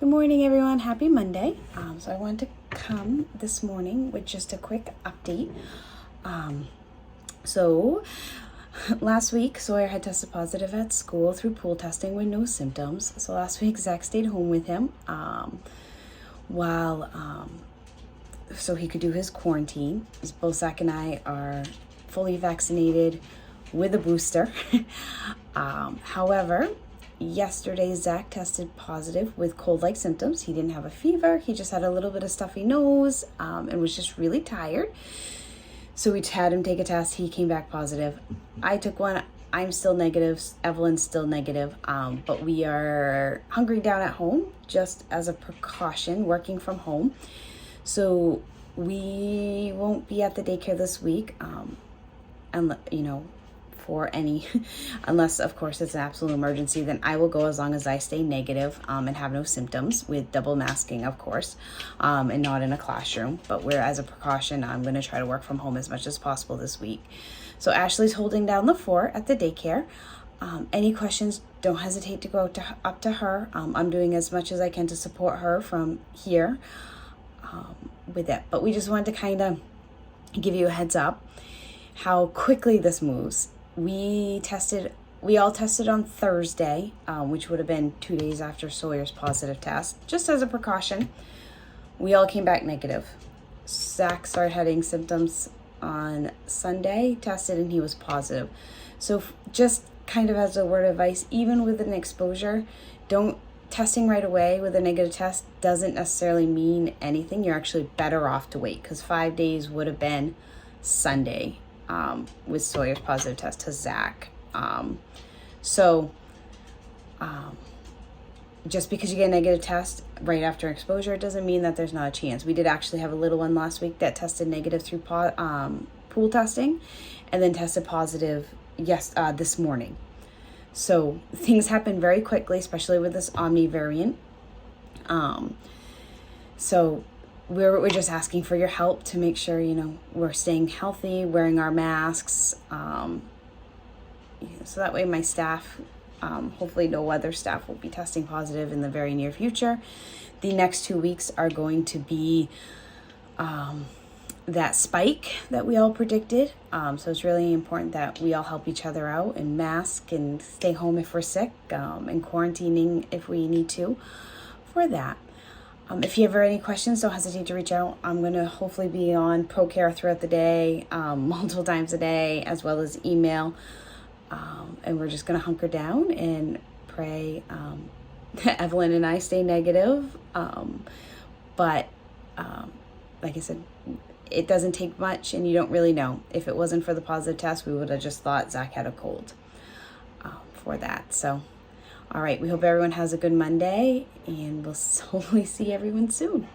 Good morning, everyone. Happy Monday. So I wanted to come this morning with just a quick update. So last week, Sawyer had tested positive at school through pool testing with no symptoms. So last week, Zach stayed home with him so he could do his quarantine. Both Zach and I are fully vaccinated with a booster. However, yesterday, Zach tested positive with cold-like symptoms. He didn't have a fever. He just had a little bit of stuffy nose and was just really tired. So we had him take a test. He came back positive. I took one. I'm still negative. Evelyn's still negative. But we are hunkering down at home just as a precaution, working from home. So we won't be at the daycare this week. Unless of course it's an absolute emergency, then I will go as long as I stay negative and have no symptoms, with double masking, of course, and not in a classroom. But as a precaution, I'm going to try to work from home as much as possible this week. So Ashley's holding down the fort at the daycare. Any questions, don't hesitate to go up to her. I'm doing as much as I can to support her from here with it. But we just wanted to kind of give you a heads up how quickly this moves. We all tested on Thursday, which would have been 2 days after Sawyer's positive test, just as a precaution. We all came back negative. Zach started having symptoms on Sunday, tested, and he was positive. So just kind of as a word of advice, even with an exposure, testing right away with a negative test doesn't necessarily mean anything. You're actually better off to wait, because 5 days would have been Sunday. With Sawyer's positive test to Zach. Just because you get a negative test right after exposure, it doesn't mean that there's not a chance. We did actually have a little one last week that tested negative through pool testing and then tested positive this morning. So things happen very quickly, especially with this Omni variant. So we're just asking for your help to make sure, we're staying healthy, wearing our masks. So that way my staff, hopefully no other staff, will be testing positive in the very near future. The next 2 weeks are going to be that spike that we all predicted. So it's really important that we all help each other out and mask and stay home if we're sick, and quarantining if we need to for that. If you ever have any questions, don't hesitate to reach out. I'm going to hopefully be on ProCare throughout the day, multiple times a day, as well as email. And we're just going to hunker down and pray that Evelyn and I stay negative. But like I said, it doesn't take much, and you don't really know. If it wasn't for the positive test, we would have just thought Zach had a cold for that. So, all right, we hope everyone has a good Monday, and we'll hopefully see everyone soon.